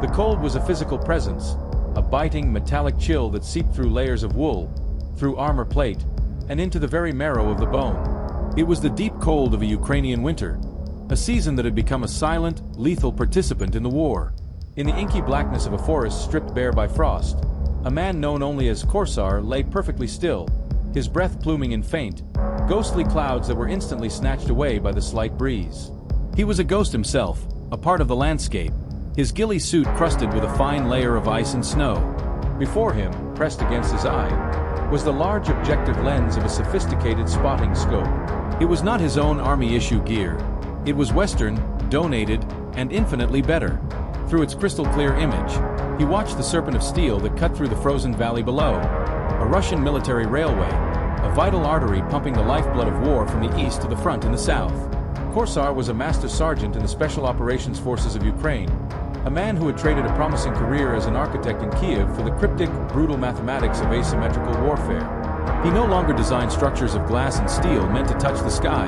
The cold was a physical presence, a biting, metallic chill that seeped through layers of wool, through armor plate, and into the very marrow of the bone. It was the deep cold of a Ukrainian winter, a season that had become a silent, lethal participant in the war. In the inky blackness of a forest stripped bare by frost, a man known only as Korsar lay perfectly still, his breath pluming in faint, ghostly clouds that were instantly snatched away by the slight breeze. He was a ghost himself, a part of the landscape, his ghillie suit crusted with a fine layer of ice and snow. Before him, pressed against his eye, was the large objective lens of a sophisticated spotting scope. It was not his own army-issue gear. It was Western, donated, and infinitely better. Through its crystal-clear image, he watched the serpent of steel that cut through the frozen valley below, a Russian military railway, a vital artery pumping the lifeblood of war from the east to the front in the south. Korsar was a master sergeant in the Special Operations Forces of Ukraine, a man who had traded a promising career as an architect in Kiev for the cryptic, brutal mathematics of asymmetrical warfare. He no longer designed structures of glass and steel meant to touch the sky.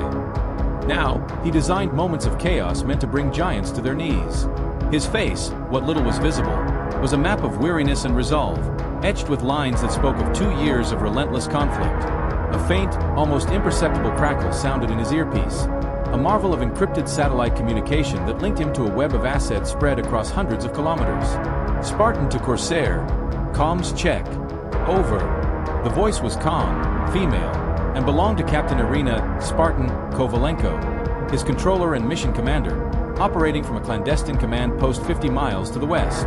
Now, he designed moments of chaos meant to bring giants to their knees. His face, what little was visible, was a map of weariness and resolve, etched with lines that spoke of 2 years of relentless conflict. A faint, almost imperceptible crackle sounded in his earpiece, a marvel of encrypted satellite communication that linked him to a web of assets spread across hundreds of kilometers. Spartan to Corsair. Comms check. Over. The voice was calm, female, and belonged to Captain Irina Spartan Kovalenko, his controller and mission commander, operating from a clandestine command post 50 miles to the west.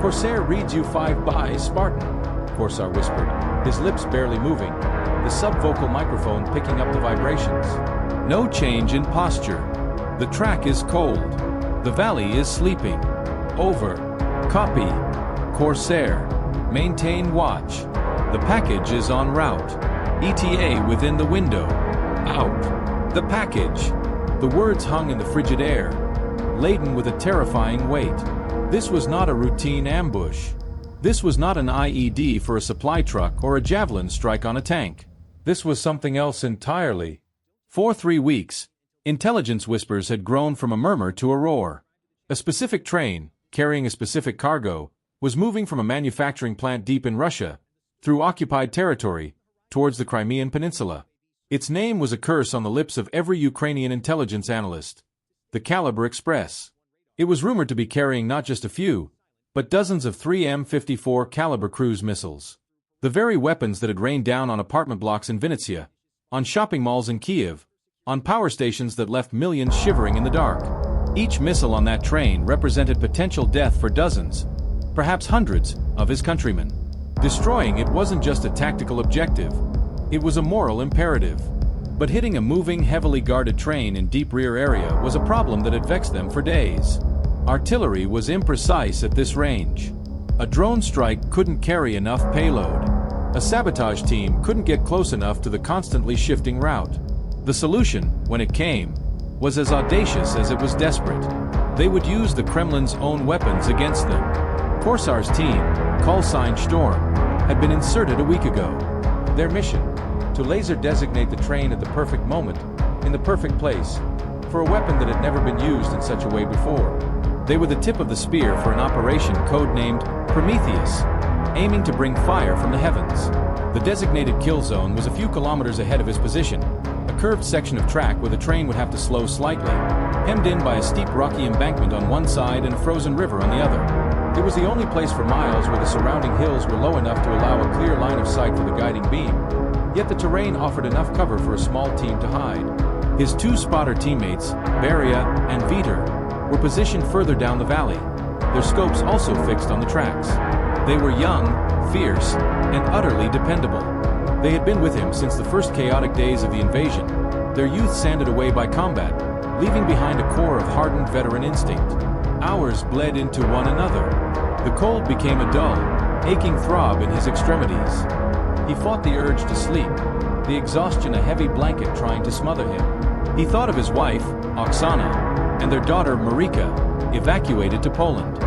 Corsair reads you 5 by Spartan, Korsar whispered, his lips barely moving, the subvocal microphone picking up the vibrations. No change in posture. The track is cold. The valley is sleeping. Over. Copy. Corsair. Maintain watch. The package is en route. ETA within the window. Out. The package. The words hung in the frigid air, laden with a terrifying weight. This was not a routine ambush. This was not an IED for a supply truck or a javelin strike on a tank. This was something else entirely. For 3 weeks, intelligence whispers had grown from a murmur to a roar. A specific train, carrying a specific cargo, was moving from a manufacturing plant deep in Russia, through occupied territory, towards the Crimean Peninsula. Its name was a curse on the lips of every Ukrainian intelligence analyst. The Caliber Express. It was rumored to be carrying not just a few, but dozens of 3M54 caliber cruise missiles. The very weapons that had rained down on apartment blocks in Vinnytsia, on shopping malls in Kiev, on power stations that left millions shivering in the dark. Each missile on that train represented potential death for dozens, perhaps hundreds, of his countrymen. Destroying it wasn't just a tactical objective, it was a moral imperative. But hitting a moving, heavily guarded train in deep rear area was a problem that had vexed them for days. Artillery was imprecise at this range. A drone strike couldn't carry enough payload. A sabotage team couldn't get close enough to the constantly shifting route. The solution, when it came, was as audacious as it was desperate. They would use the Kremlin's own weapons against them. Korsar's team, call sign Storm, had been inserted a week ago. Their mission, to laser designate the train at the perfect moment, in the perfect place, for a weapon that had never been used in such a way before. They were the tip of the spear for an operation codenamed Prometheus, aiming to bring fire from the heavens. The designated kill zone was a few kilometers ahead of his position, a curved section of track where the train would have to slow slightly, hemmed in by a steep rocky embankment on one side and a frozen river on the other. It was the only place for miles where the surrounding hills were low enough to allow a clear line of sight for the guiding beam, yet the terrain offered enough cover for a small team to hide. His 2 spotter teammates, Beria and Viter, were positioned further down the valley, their scopes also fixed on the tracks. They were young, fierce, and utterly dependable. They had been with him since the first chaotic days of the invasion, their youth sanded away by combat, leaving behind a core of hardened veteran instinct. Hours bled into one another. The cold became a dull, aching throb in his extremities. He fought the urge to sleep, the exhaustion a heavy blanket trying to smother him. He thought of his wife, Oksana, and their daughter, Marika, evacuated to Poland.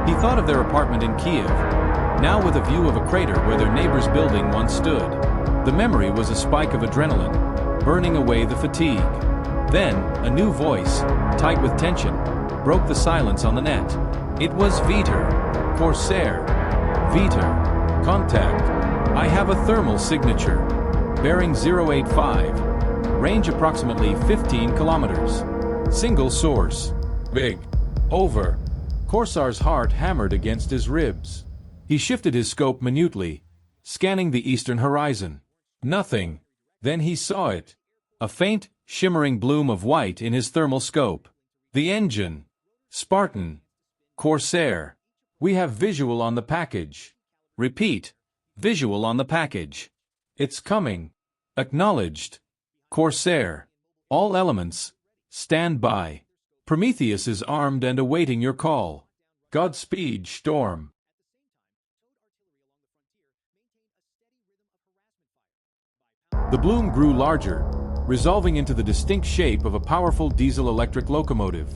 He thought of their apartment in Kiev, now with a view of a crater where their neighbor's building once stood. The memory was a spike of adrenaline, burning away the fatigue. Then, a new voice, tight with tension, broke the silence on the net. It was Veter. Corsair. Veter. Contact. I have a thermal signature. Bearing 085. Range approximately 15 kilometers. Single source. Big. Over. Corsair's heart hammered against his ribs. He shifted his scope minutely, scanning the eastern horizon. Nothing. Then he saw it. A faint, shimmering bloom of white in his thermal scope. The engine. Spartan. Corsair. We have visual on the package. Repeat. Visual on the package. It's coming. Acknowledged. Corsair. All elements. Stand by. Prometheus is armed and awaiting your call. Godspeed, Storm. The bloom grew larger, resolving into the distinct shape of a powerful diesel-electric locomotive.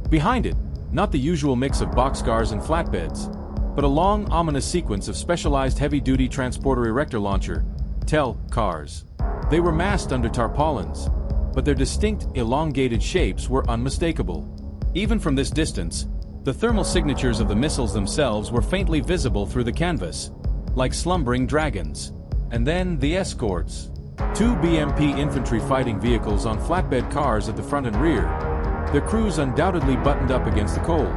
Behind it, not the usual mix of boxcars and flatbeds, but a long, ominous sequence of specialized heavy-duty transporter erector launcher, TEL, cars. They were massed under tarpaulins, but their distinct, elongated shapes were unmistakable. Even from this distance, the thermal signatures of the missiles themselves were faintly visible through the canvas, like slumbering dragons. And then the escorts. 2 BMP infantry fighting vehicles on flatbed cars at the front and rear, their crews undoubtedly buttoned up against the cold.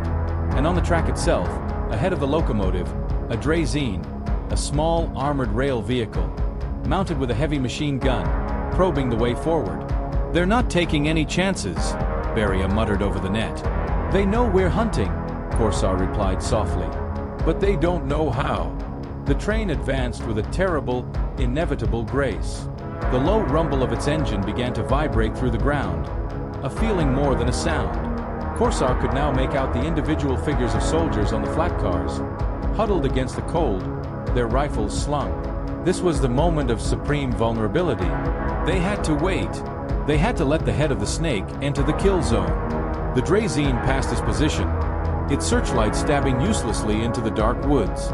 And on the track itself, ahead of the locomotive, a draisine, a small armored rail vehicle, mounted with a heavy machine gun, probing the way forward. They're not taking any chances, Beria muttered over the net. They know we're hunting, Corsair replied softly. But they don't know how. The train advanced with a terrible, inevitable grace. The low rumble of its engine began to vibrate through the ground, a feeling more than a sound. Corsair could now make out the individual figures of soldiers on the flat cars, huddled against the cold, their rifles slung. This was the moment of supreme vulnerability. They had to wait. They had to let the head of the snake enter the kill zone. The draisine passed its position, its searchlight stabbing uselessly into the dark woods.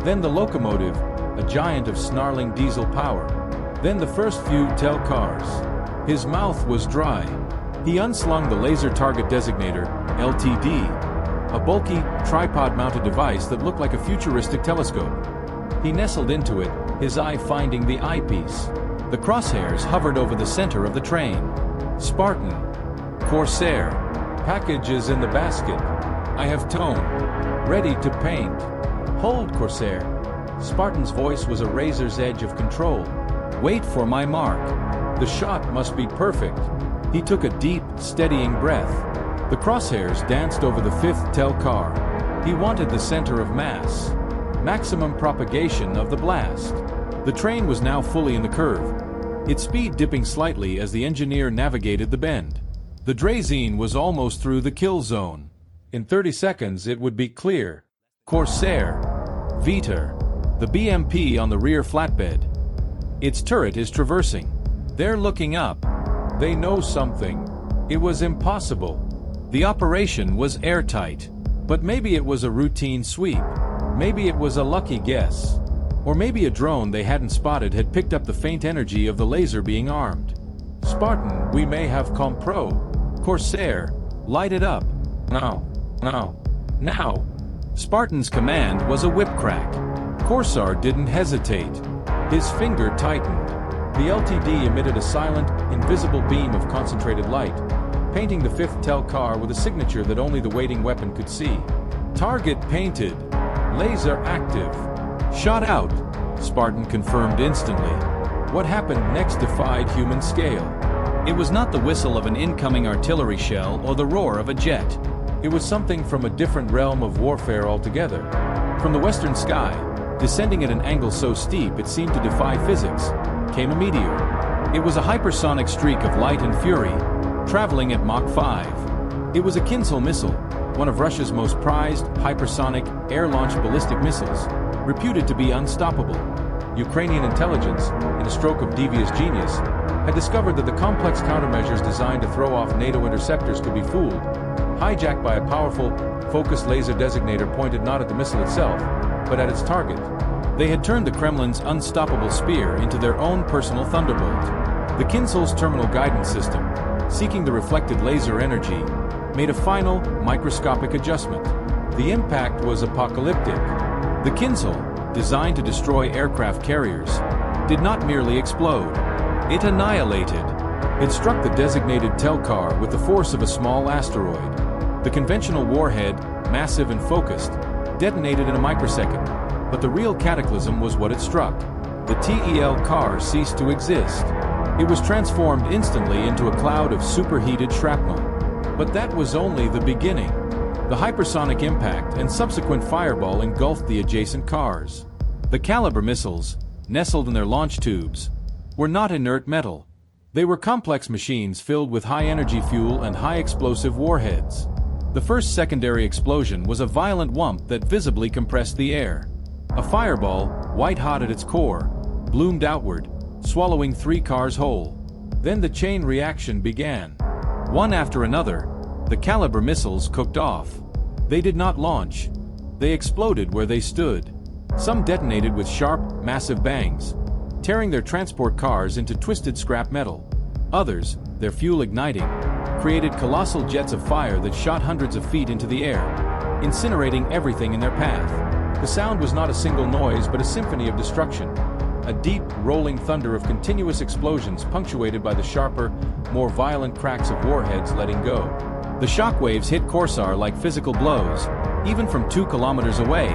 Then the locomotive, a giant of snarling diesel power. Then the first few TEL cars. His mouth was dry. He unslung the laser target designator, LTD, a bulky, tripod-mounted device that looked like a futuristic telescope. He nestled into it, his eye finding the eyepiece. The crosshairs hovered over the center of the train. Spartan. Corsair. Packages in the basket. I have tone. Ready to paint. Hold, Corsair. Spartan's voice was a razor's edge of control. Wait for my mark. The shot must be perfect. He took a deep, steadying breath. The crosshairs danced over the 5th TEL car. He wanted the center of mass. Maximum propagation of the blast. The train was now fully in the curve, its speed dipping slightly as the engineer navigated the bend. The draisine was almost through the kill zone. In 30 seconds it would be clear. Corsair. Veter. The BMP on the rear flatbed. Its turret is traversing. They're looking up. They know something. It was impossible. The operation was airtight. But maybe it was a routine sweep. Maybe it was a lucky guess. Or maybe a drone they hadn't spotted had picked up the faint energy of the laser being armed. Spartan, we may have compro. Corsair, light it up. Now. Now. Now. Spartan's command was a whip crack. Corsair didn't hesitate. His finger tightened. The LTD emitted a silent, invisible beam of concentrated light, painting the 5th TEL car with a signature that only the waiting weapon could see. Target painted. Laser active. Shot out, Spartan confirmed instantly. What happened next defied human scale. It was not the whistle of an incoming artillery shell or the roar of a jet. It was something from a different realm of warfare altogether. From the western sky, descending at an angle so steep it seemed to defy physics, came a meteor. It was a hypersonic streak of light and fury, traveling at Mach 5. It was a Kinzhal missile, one of Russia's most prized hypersonic air-launched ballistic missiles, reputed to be unstoppable. Ukrainian intelligence, in a stroke of devious genius, had discovered that the complex countermeasures designed to throw off NATO interceptors could be fooled, hijacked by a powerful, focused laser designator pointed not at the missile itself, but at its target. They had turned the Kremlin's unstoppable spear into their own personal thunderbolt. The Kinzhal's terminal guidance system, seeking the reflected laser energy, made a final, microscopic adjustment. The impact was apocalyptic. The Kinzhal, designed to destroy aircraft carriers, did not merely explode. It annihilated. It struck the designated Telkar with the force of a small asteroid. The conventional warhead, massive and focused, detonated in a microsecond. But the real cataclysm was what it struck. The Telkar ceased to exist. It was transformed instantly into a cloud of superheated shrapnel. But that was only the beginning. The hypersonic impact and subsequent fireball engulfed the adjacent cars. The Caliber missiles, nestled in their launch tubes, were not inert metal. They were complex machines filled with high-energy fuel and high-explosive warheads. The first secondary explosion was a violent whump that visibly compressed the air. A fireball, white-hot at its core, bloomed outward, swallowing 3 cars whole. Then the chain reaction began. One after another, the Caliber missiles cooked off. They did not launch. They exploded where they stood. Some detonated with sharp, massive bangs, tearing their transport cars into twisted scrap metal. Others, their fuel igniting, created colossal jets of fire that shot hundreds of feet into the air, incinerating everything in their path. The sound was not a single noise but a symphony of destruction. A deep, rolling thunder of continuous explosions punctuated by the sharper, more violent cracks of warheads letting go. The shockwaves hit Corsair like physical blows, even from 2 kilometers away,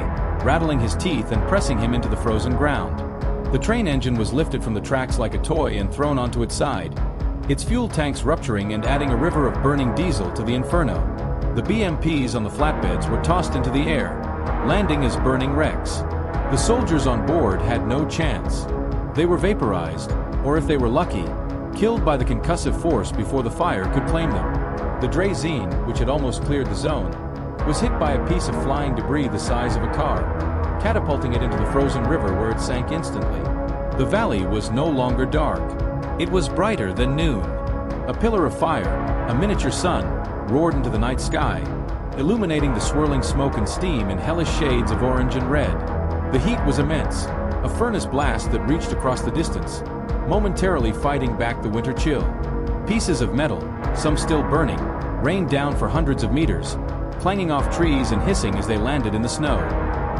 rattling his teeth and pressing him into the frozen ground. The train engine was lifted from the tracks like a toy and thrown onto its side, its fuel tanks rupturing and adding a river of burning diesel to the inferno. The BMPs on the flatbeds were tossed into the air, landing as burning wrecks. The soldiers on board had no chance. They were vaporized, or if they were lucky, killed by the concussive force before the fire could claim them. The Drazen, which had almost cleared the zone, was hit by a piece of flying debris the size of a car, catapulting it into the frozen river where it sank instantly. The valley was no longer dark. It was brighter than noon. A pillar of fire, a miniature sun, roared into the night sky, illuminating the swirling smoke and steam in hellish shades of orange and red. The heat was immense, a furnace blast that reached across the distance, momentarily fighting back the winter chill. Pieces of metal, some still burning, rained down for hundreds of meters, clanging off trees and hissing as they landed in the snow.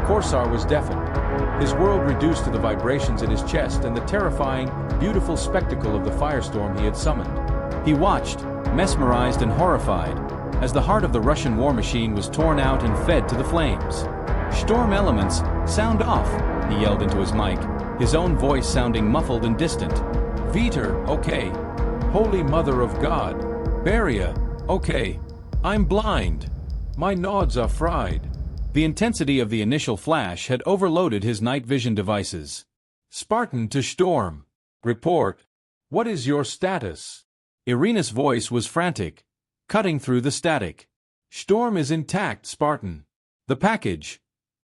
Corsair was deafened, his world reduced to the vibrations in his chest and the terrifying, beautiful spectacle of the firestorm he had summoned. He watched, mesmerized and horrified, as the heart of the Russian war machine was torn out and fed to the flames. "Storm elements, sound off," he yelled into his mic, his own voice sounding muffled and distant. "Veter, okay. Holy Mother of God. Beria, okay. I'm blind. My nods are fried." The intensity of the initial flash had overloaded his night vision devices. "Spartan to Storm. Report. What is your status?" Irina's voice was frantic, cutting through the static. "Storm is intact, Spartan. The package,